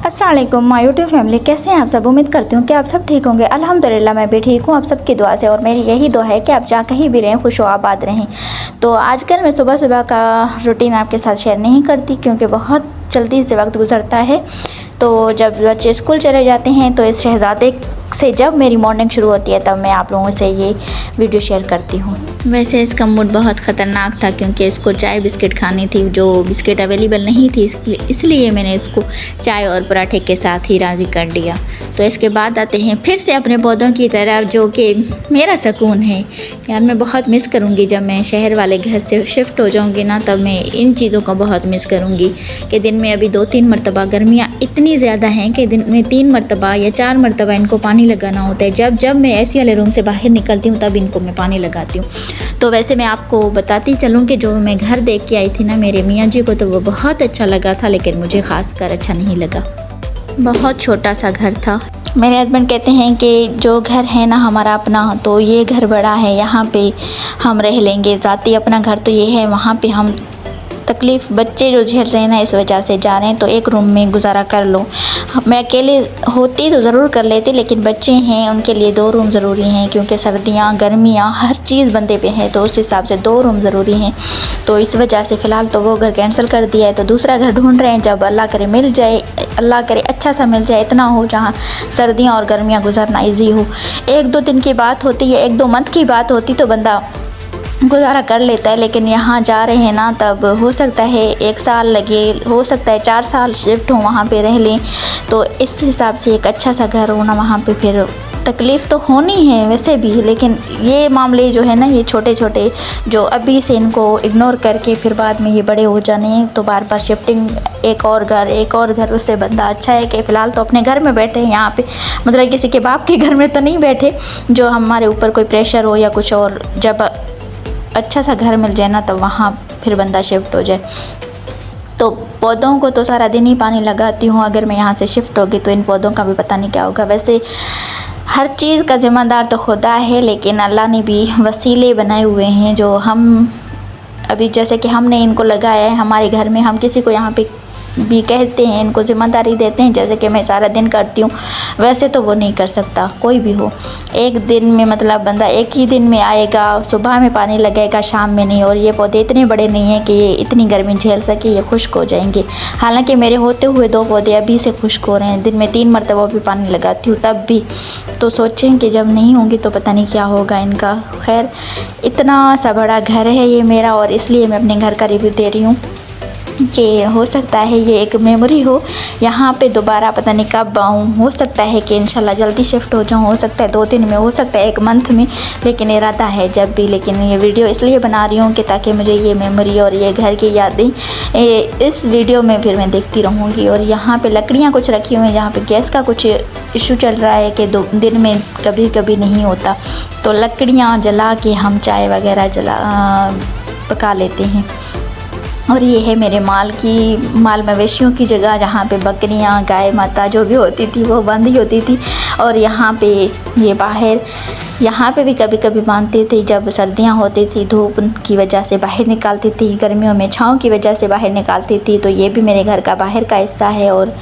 अस्सलामुअलैकुम my YouTube family, कैसे हैं आप सब। उम्मीद करती हूँ कि आप सब ठीक होंगे। अल्हम्दुलिल्लाह मैं भी ठीक हूँ, आप सबकी दुआ से। और मेरी यही दुआ है कि आप जहाँ कहीं भी रहें खुश आबाद रहें। तो आजकल मैं सुबह सुबह का रूटीन आपके साथ शेयर नहीं करती क्योंकि बहुत जल्दी से वक्त गुजरता है। तो जब बच्चे स्कूल चले जाते हैं तो इस शहज़ादे से जब मेरी मॉर्निंग शुरू होती है तब मैं आप लोगों से ये वीडियो शेयर करती हूँ। वैसे इसका मूड बहुत ख़तरनाक था क्योंकि इसको चाय बिस्किट खानी थी, जो बिस्किट अवेलेबल नहीं थी, इसलिए मैंने इसको चाय और पराठे के साथ ही राज़ी कर दिया। तो इसके बाद आते हैं फिर से अपने पौधों की तरफ, जो कि मेरा सुकून है। यार मैं बहुत मिस करूँगी जब मैं शहर वाले घर से शिफ्ट हो जाऊँगी ना, तब मैं इन चीज़ों को बहुत मिस करूँगी कि दिन में अभी 2-3 मरतबा, गर्मियाँ इतनी ज़्यादा हैं कि दिन में 3 मरतबा या 4 मरतबा इनको पानी लगाना होता है। जब मैं एसी वाले रूम से बाहर निकलती हूँ तब इनको मैं पानी लगाती हूँ। तो वैसे मैं आपको बताती चलूँ कि जो मैं घर देख के आई थी ना मेरे मियाँ जी को, तो वो बहुत अच्छा लगा था, लेकिन मुझे ख़ास कर अच्छा नहीं लगा। बहुत छोटा सा घर था। मेरे हस्बैंड कहते हैं कि जो घर है ना हमारा अपना, तो ये घर बड़ा है, यहाँ पे हम रह लेंगे। ज़ाती अपना घर तो ये है, वहाँ पे हम तकलीफ़ बच्चे जो झेल रहे हैं ना इस वजह से जा रहे हैं, तो एक रूम में गुजारा कर लो। मैं अकेले होती तो ज़रूर कर लेती, लेकिन बच्चे हैं उनके लिए 2 रूम ज़रूरी हैं क्योंकि सर्दियाँ गर्मियाँ हर चीज़ बंदे पे है, तो उस हिसाब से 2 रूम ज़रूरी हैं। तो इस वजह से फ़िलहाल तो वो घर कैंसिल कर दिया है, तो दूसरा घर ढूंढ रहे हैं। जब अल्लाह करे मिल जाए, अल्लाह करे अच्छा सा मिल जाए, इतना हो जहाँ सर्दियाँ और गर्मियाँ गुजरना ईजी हो। 1-2 दिन की बात होती है, 1-2 मंथ की बात होती तो बंदा गुजारा कर लेता है, लेकिन यहाँ जा रहे हैं ना, तब हो सकता है 1 साल लगे, हो सकता है 4 साल शिफ्ट हो, वहाँ पे रह लें। तो इस हिसाब से एक अच्छा सा घर हो ना वहाँ पे, फिर तकलीफ़ तो होनी है वैसे भी, लेकिन ये मामले जो है ना, ये छोटे छोटे जो अभी से इनको इग्नोर करके फिर बाद में ये बड़े हो जाने हैं, तो बार बार शिफ्टिंग, एक और घर, उससे बंदा अच्छा है कि फ़िलहाल तो अपने घर में बैठे हैं यहाँ पे, मतलब किसी के बाप के घर में तो नहीं बैठे जो हमारे ऊपर कोई प्रेशर हो या कुछ और। जब अच्छा सा घर मिल जाए ना तब वहाँ फिर बंदा शिफ्ट हो जाए। तो पौधों को तो सारा दिन ही पानी लगाती हूँ, अगर मैं यहाँ से शिफ्ट होगी तो इन पौधों का भी पता नहीं क्या होगा। वैसे हर चीज़ का ज़िम्मेदार तो खुदा है, लेकिन अल्लाह ने भी वसीले बनाए हुए हैं जो हम अभी, जैसे कि हमने इनको लगाया है हमारे घर में, हम किसी को यहाँ पे भी कहते हैं, इनको ज़िम्मेदारी देते हैं, जैसे कि मैं सारा दिन करती हूँ, वैसे तो वो नहीं कर सकता कोई भी हो। एक दिन में मतलब बंदा एक ही दिन में आएगा, सुबह में पानी लगेगा, शाम में नहीं। और ये पौधे इतने बड़े नहीं हैं कि ये इतनी गर्मी झेल सके, ये खुश्क हो जाएंगे। हालांकि मेरे होते हुए 2 पौधे अभी से खुश्क हो रहे हैं, दिन में 3 मरतबा भी पानी लगाती हूँ तब भी। तो सोचें कि जब नहीं होंगी तो पता नहीं क्या होगा इनका। खैर, इतना सा बड़ा घर है ये मेरा, और इसलिए मैं अपने घर का रिव्यू दे रही हूँ कि हो सकता है ये एक मेमोरी हो, यहाँ पे दोबारा पता नहीं कब आऊँ। हो सकता है कि इंशाल्लाह जल्दी शिफ्ट हो जाऊँ, हो सकता है 2 दिन में, हो सकता है 1 मंथ में, लेकिन इरादा है जब भी। लेकिन ये वीडियो इसलिए बना रही हूँ कि ताकि मुझे ये मेमोरी और ये घर की यादें इस वीडियो में फिर मैं देखती रहूँगी। और यहाँ पे लकड़ियाँ कुछ रखी हुई हैं, जहाँ पे गैस का कुछ इशू चल रहा है कि 2 दिन में कभी कभी नहीं होता, तो लकड़ियाँ जला के हम चाय वगैरह पका लेते हैं। और ये है मेरे माल मवेशियों की जगह, जहाँ पे बकरियाँ, गाय माता जो भी होती थी वो बंधी होती थी। और यहाँ पे ये बाहर, यहाँ पे भी कभी कभी बांधते थे जब सर्दियाँ होती थी, धूप की वजह से बाहर निकालती थी, गर्मियों में छाँव की वजह से बाहर निकालती थी। तो ये भी मेरे घर का बाहर का हिस्सा है। और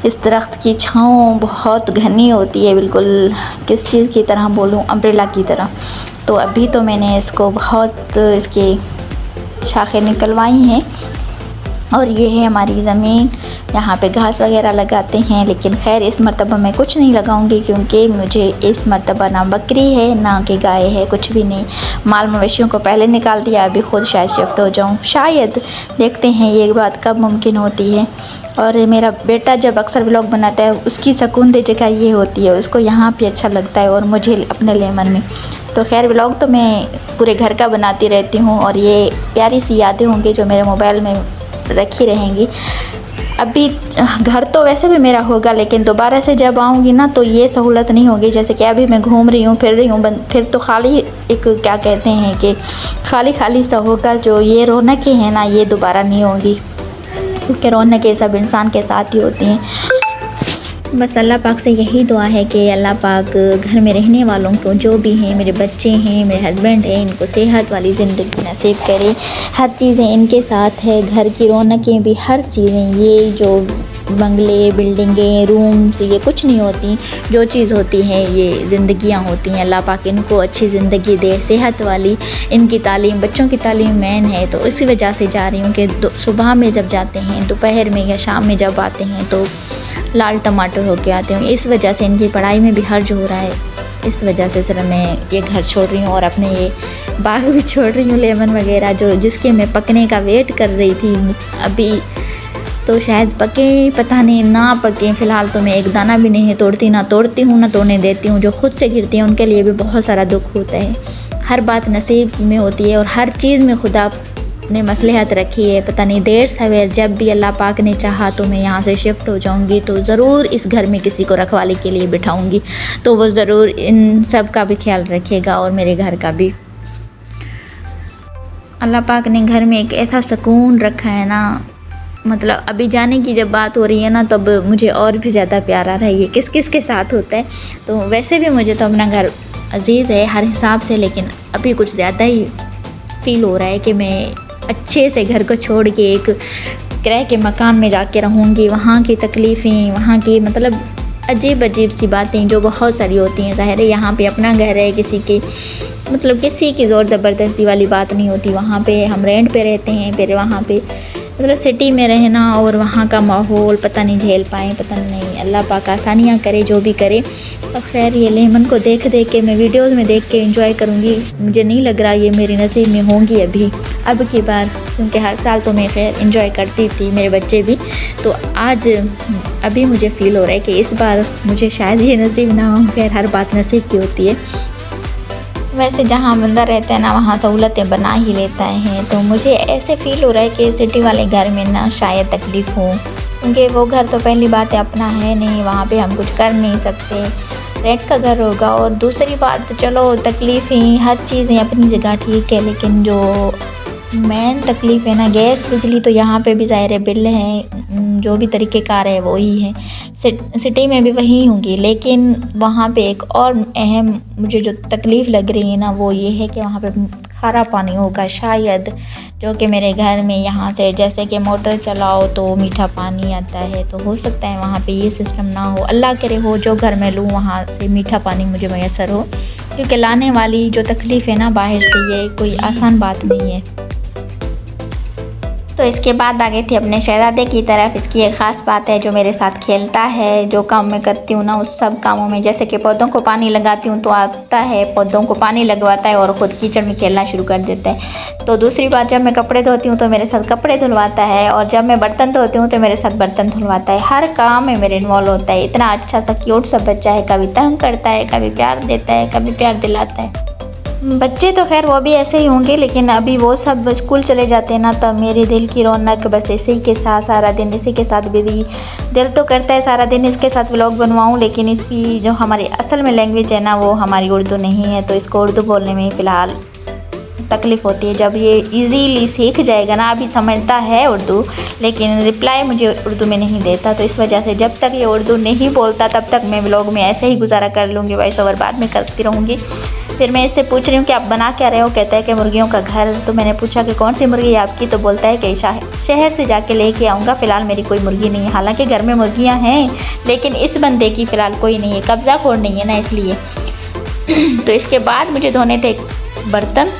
इस दरख्त की छाँव बहुत घनी होती है, बिल्कुल किस चीज़ की तरह बोलूँ, अम्ब्रेला की तरह। तो अभी तो मैंने इसको बहुत इसके शाखें निकलवाई हैं। और ये है हमारी ज़मीन, यहाँ पे घास वगैरह लगाते हैं, लेकिन खैर इस मर्तबा मैं कुछ नहीं लगाऊंगी क्योंकि मुझे इस मर्तबा ना बकरी है ना कि गाय है, कुछ भी नहीं। माल मवेशियों को पहले निकाल दिया, अभी ख़ुद शायद शिफ्ट हो जाऊँ, शायद देखते हैं ये बात कब मुमकिन होती है। और मेरा बेटा जब अक्सर व्लॉग बनाता है, उसकी सुकून दे जगह ये होती है, उसको यहाँ पे अच्छा लगता है और मुझे अपने लेमन में। तो खैर व्लॉग तो मैं पूरे घर का बनाती रहती हूँ, और ये प्यारी सी यादें होंगी जो मेरे मोबाइल में रखी रहेंगी। अभी घर तो वैसे भी मेरा होगा, लेकिन दोबारा से जब आऊँगी ना तो ये सहूलत नहीं होगी। जैसे कि अभी मैं घूम रही हूँ, फिर रही हूँ, फिर तो खाली एक क्या कहते हैं कि खाली खाली सा होगा। जो ये रौनकें हैं ना, ये दोबारा नहीं होगी, क्योंकि रौनकें सब इंसान के साथ ही होती हैं। बस अल्लाह पाक से यही दुआ है कि अल्लाह पाक घर में रहने वालों को, जो भी हैं, मेरे बच्चे हैं, मेरे हस्बैंड हैं, इनको सेहत वाली ज़िंदगी नसीब करे। हर चीज़ें इनके साथ है, घर की रौनकें भी, हर चीज़ें। ये जो बंगले, बिल्डिंगें, रूम्स ये कुछ नहीं होती। जो चीज़ होती है ये ज़िंदगियाँ होती हैं। अल्लाह पाक इनको अच्छी ज़िंदगी दे, सेहत वाली। इनकी तालीम, बच्चों की तालीम मेन है, तो इसी वजह से जा रही हूँ कि सुबह में जब जाते हैं, दोपहर में या शाम में जब आते हैं तो लाल टमाटर होके आते हैं। इस वजह से इनकी पढ़ाई में भी हर्ज हो रहा है। इस वजह से सिर्फ मैं ये घर छोड़ रही हूँ और अपने ये बाग भी छोड़ रही हूँ, लेमन वगैरह जो जिसके मैं पकने का वेट कर रही थी। अभी तो शायद पके, पता नहीं ना पके। फ़िलहाल तो मैं एक दाना भी नहीं तोड़ती, ना तोड़ती हूँ ना तोड़ने देती हूँ। जो खुद से गिरती हैं उनके लिए भी बहुत सारा दुख होता है। हर बात नसीब में होती है और हर चीज़ में खुदा ने मसलहत रखी है। पता नहीं देर सवेर जब भी अल्लाह पाक ने चाहा तो मैं यहाँ से शिफ्ट हो जाऊँगी, तो ज़रूर इस घर में किसी को रखवाली के लिए बिठाऊँगी, तो वो ज़रूर इन सब का भी ख्याल रखेगा और मेरे घर का भी। अल्लाह पाक ने घर में एक ऐसा सुकून रखा है ना, मतलब अभी जाने की जब बात हो रही है ना, तब मुझे और भी ज़्यादा प्यार आ रहा है ये किस किस के साथ होता है। तो वैसे भी मुझे तो अपना घर अजीज़ है हर हिसाब से, लेकिन अभी कुछ ज़्यादा ही फ़ील हो रहा है कि मैं अच्छे से घर को छोड़ के एक किराए के मकान में जाके रहूँगी। वहाँ की तकलीफ़ें, वहाँ की मतलब अजीब अजीब सी बातें जो बहुत सारी होती हैं। ज़ाहिर है यहाँ पे अपना घर है, किसी की मतलब किसी की ज़ोर ज़बरदस्ती वाली बात नहीं होती। वहाँ पे हम रेंट पे रहते हैं, फिर वहाँ पे मतलब सिटी में रहना और वहाँ का माहौल पता नहीं झेल पाएँ, पता नहीं। अल्लाह पाक आसानियाँ करे जो भी करे। तो खैर ये लेमन को देख देख के मैं वीडियोज़ में देख के एंजॉय करूँगी। मुझे नहीं लग रहा ये मेरी नसीब में होंगी अब की बार, क्योंकि हर साल तो मैं खैर एंजॉय करती थी, मेरे बच्चे भी। तो आज अभी मुझे फ़ील हो रहा है कि इस बार मुझे शायद ये नसीब ना हो। खैर हर बात नसीब की होती है। वैसे जहाँ बंदा रहता है ना वहाँ सहूलतें बना ही लेता है। तो मुझे ऐसे फ़ील हो रहा है कि सिटी वाले घर में ना शायद तकलीफ़ हो, क्योंकि वो घर तो पहली बात है अपना है नहीं, वहाँ पे हम कुछ कर नहीं सकते, रेंट का घर होगा। और दूसरी बात चलो तकलीफ़ें हर चीज़ें अपनी जगह ठीक है, लेकिन जो मेन तकलीफ़ है ना गैस बिजली, तो यहाँ पे भी ज़ाहिर है बिल है, जो भी तरीक़ेकार है वही है। सिटी में भी वही होंगी, लेकिन वहाँ पे एक और अहम मुझे जो तकलीफ़ लग रही है ना वो ये है कि वहाँ पे खारा पानी होगा शायद, जो कि मेरे घर में यहाँ से जैसे कि मोटर चलाओ तो मीठा पानी आता है, तो हो सकता है वहाँ पे ये सिस्टम ना हो। अल्लाह करे हो जो घर में लूँ वहाँ से मीठा पानी मुझे मैसर हो, क्योंकि लाने वाली जो तकलीफ़ है ना बाहर से ये कोई आसान बात नहीं है। तो इसके बाद आ गई थी अपने शहज़ादे की तरफ। इसकी एक ख़ास बात है, जो मेरे साथ खेलता है, जो काम मैं करती हूँ ना उस सब कामों में, जैसे कि पौधों को पानी लगाती हूँ तो आता है पौधों को पानी लगवाता है और ख़ुद कीचड़ में खेलना शुरू कर देता है। तो दूसरी बात, जब मैं कपड़े धोती हूँ तो मेरे साथ कपड़े धुलवाता है, और जब मैं बर्तन धोती हूँ तो मेरे साथ बर्तन धुलवाता है। हर काम में मेरे इन्वॉल्व होता है। इतना अच्छा सा क्यूट सा बच्चा है, कभी तंग करता है, कभी प्यार देता है, कभी प्यार दिलाता है। बच्चे तो खैर वो भी ऐसे ही होंगे, लेकिन अभी वो सब स्कूल चले जाते हैं ना, तब मेरे दिल की रौनक बस इसी के साथ सारा दिन इसी के साथ बिजी। दिल तो करता है सारा दिन इसके साथ व्लॉग बनवाऊं, लेकिन इसकी जो हमारी असल में लैंग्वेज है ना वो हमारी उर्दू नहीं है, तो इसको उर्दू बोलने में फ़िलहाल तकलीफ़ होती है। जब ये इजीली सीख जाएगा ना, अभी समझता है उर्दू लेकिन रिप्लाई मुझे उर्दू में नहीं देता, तो इस वजह से जब तक ये उर्दू नहीं बोलता तब तक मैं व्लॉग में ऐसे ही गुजारा कर लूँगी, वॉइस ओवर बाद में करती रहूँगी। फिर मैं इससे पूछ रही हूँ कि आप बना क्या रहे हो, कहता है कि मुर्गियों का घर। तो मैंने पूछा कि कौन सी मुर्गी है आपकी, तो बोलता है कि शहर से जाके लेके आऊँगा, फ़िलहाल मेरी कोई मुर्गी नहीं है। हालांकि घर में मुर्गियाँ हैं लेकिन इस बंदे की फ़िलहाल कोई नहीं है, कब्ज़ा खोर नहीं है ना, इसलिए। तो इसके बाद मुझे धोने थे बर्तन,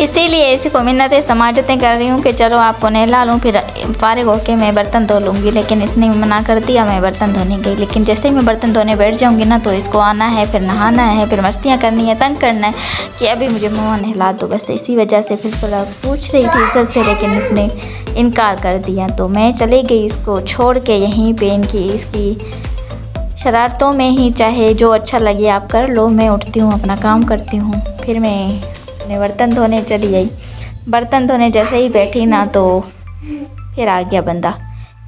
इसीलिए इसी को मिन्नतें समाजतें कर रही हूँ कि चलो आपको नहला लूँ, फिर फारिग होके मैं बर्तन धो लूँगी। लेकिन इसने मना कर दिया, मैं बर्तन धोने गई। लेकिन जैसे ही मैं बर्तन धोने बैठ जाऊँगी ना तो इसको आना है, फिर नहाना है, फिर मस्तियाँ करनी है, तंग करना है कि अभी मुझे मम्मा नहला दो। बस इसी वजह से फिर थोड़ा पूछ रही थी इज्जत से, लेकिन इसने इनकार कर दिया। तो मैं चली गई इसको छोड़ के यहीं पे इनकी इसकी शरारतों में ही, चाहे जो अच्छा लगे आप कर लो। मैं उठती हूँ, अपना काम करती हूँ, फिर मैं बर्तन धोने चली आई। बर्तन धोने जैसे ही बैठी ना तो फिर आ गया बंदा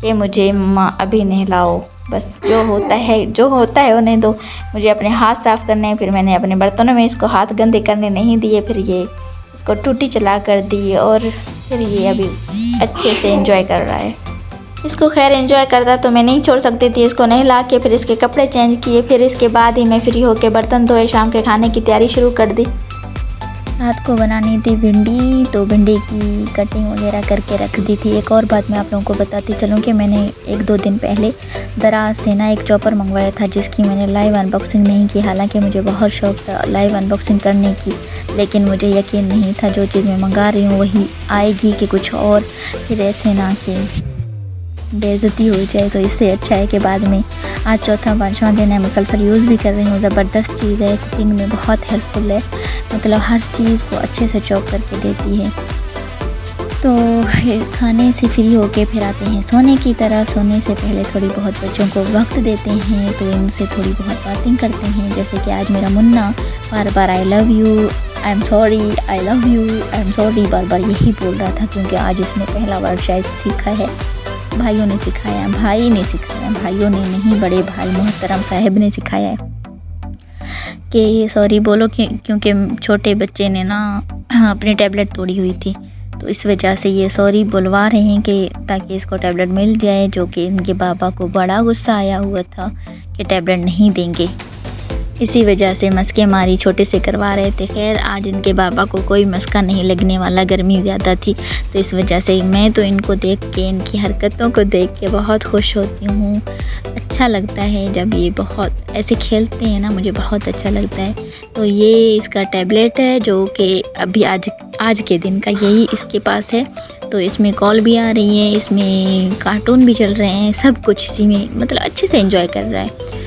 कि मुझे मम्मा अभी नहलाओ, बस जो होता है होने दो, मुझे अपने हाथ साफ़ करने हैं। फिर मैंने अपने बर्तनों में इसको हाथ गंदे करने नहीं दिए, फिर ये इसको टूटी चला कर दी और फिर ये अभी अच्छे से एंजॉय कर रहा है। इसको खैर एंजॉय करता तो मैं नहीं छोड़ सकती थी। इसको नहला के फिर इसके कपड़े चेंज किए, फिर इसके बाद ही मैं फ्री होकर बर्तन धोए, शाम के खाने की तैयारी शुरू कर दी। रात को बनानी थी भिंडी, तो भिंडी की कटिंग वगैरह करके रख दी थी। एक और बात मैं आप लोगों को बताती चलूँ कि मैंने 1-2 दिन पहले दराज से ना एक चॉपर मंगवाया था, जिसकी मैंने लाइव अनबॉक्सिंग नहीं की। हालांकि मुझे बहुत शौक़ था लाइव अनबॉक्सिंग करने की, लेकिन मुझे यकीन नहीं था जो चीज़ मैं मंगा रही हूँ वही आएगी कि कुछ और, फिर ऐसे ना कि बेइज्जती हो जाए। तो इससे अच्छा है कि बाद में आज 4वां-5वां दिन है, मुसलसल यूज़ भी कर रही हूँ। ज़बरदस्त चीज़ है, कुकिंग में बहुत हेल्पफुल है, मतलब हर चीज़ को अच्छे से चॉप करके देती है। तो खाने से फ्री होके फिर आते हैं सोने की तरफ। सोने से पहले थोड़ी बहुत बच्चों को वक्त देते हैं, तो इनसे थोड़ी बहुत बातें करते हैं। जैसे कि आज मेरा मुन्ना बार बार I love you, I am sorry, I love you, I am sorry बार बार यही बोल रहा था, क्योंकि आज इसने पहला वर्ड शायद सीखा है। भाइयों ने सिखाया, भाई ने सिखाया, भाइयों ने नहीं, बड़े भाई मोहतरम साहब ने सिखाया है कि सॉरी बोलो, क्योंकि छोटे बच्चे ने ना अपनी टैबलेट तोड़ी हुई थी, तो इस वजह से ये सॉरी बुलवा रहे हैं कि ताकि इसको टैबलेट मिल जाए, जो कि इनके पापा को बड़ा गुस्सा आया हुआ था कि टैबलेट नहीं देंगे। इसी वजह से मस्के मारी छोटे से करवा रहे थे। खैर आज इनके बाबा को कोई मस्का नहीं लगने वाला, गर्मी ज़्यादा थी, तो इस वजह से मैं तो इनको देख के, इनकी हरकतों को देख के बहुत खुश होती हूँ। अच्छा लगता है जब ये बहुत ऐसे खेलते हैं ना, मुझे बहुत अच्छा लगता है। तो ये इसका टैबलेट है जो कि अभी आज के दिन का यही इसके पास है, तो इसमें कॉल भी आ रही है, इसमें कार्टून भी चल रहे हैं, सब कुछ इसी में, मतलब अच्छे से एंजॉय कर रहा है।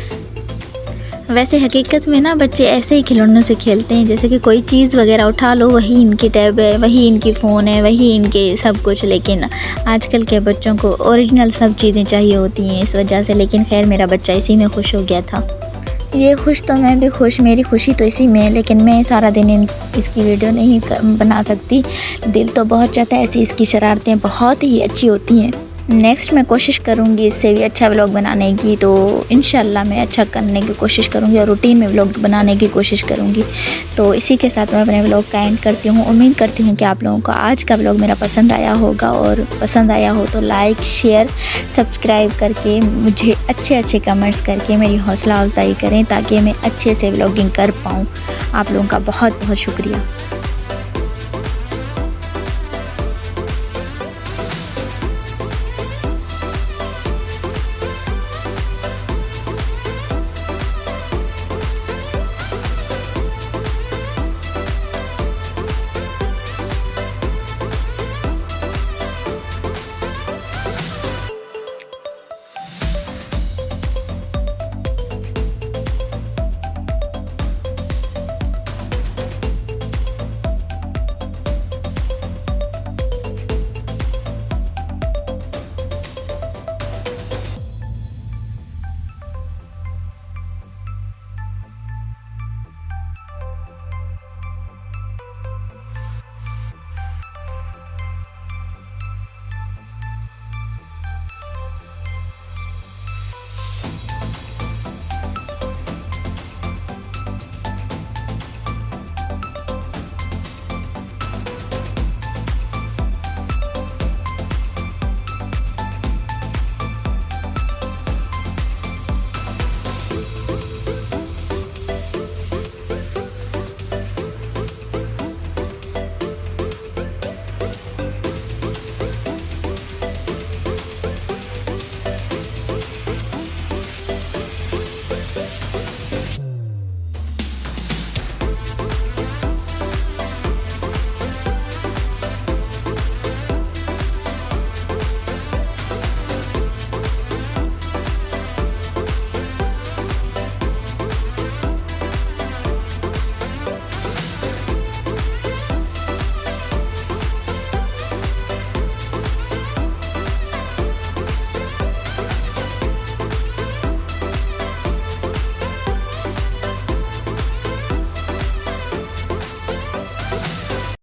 वैसे हकीकत में ना बच्चे ऐसे ही खिलौनों से खेलते हैं, जैसे कि कोई चीज़ वगैरह उठा लो वही इनकी टैब है, वही इनकी फ़ोन है, वही इनके सब कुछ। लेकिन आजकल के बच्चों को ओरिजिनल सब चीज़ें चाहिए होती हैं, इस वजह से। लेकिन खैर मेरा बच्चा इसी में खुश हो गया था। ये खुश तो मैं भी खुश, मेरी खुशी तो इसी में है, लेकिन मैं सारा दिन इसकी वीडियो नहीं बना सकती। दिल तो बहुत चाहता है, ऐसी इसकी शरारतें बहुत ही अच्छी होती हैं। नेक्स्ट मैं कोशिश करूँगी इससे भी अच्छा व्लॉग बनाने की, तो इंशाल्लाह मैं अच्छा करने की कोशिश करूँगी और रूटीन में व्लॉग बनाने की कोशिश करूँगी। तो इसी के साथ मैं अपने व्लॉग का एंड करती हूँ। उम्मीद करती हूँ कि आप लोगों को आज का व्लॉग मेरा पसंद आया होगा, और पसंद आया हो तो लाइक, शेयर, सब्सक्राइब करके मुझे अच्छे कमेंट्स करके मेरी हौसला अफजाई करें, ताकि मैं अच्छे से व्लॉगिंग कर पाऊँ। आप लोगों का बहुत बहुत शुक्रिया।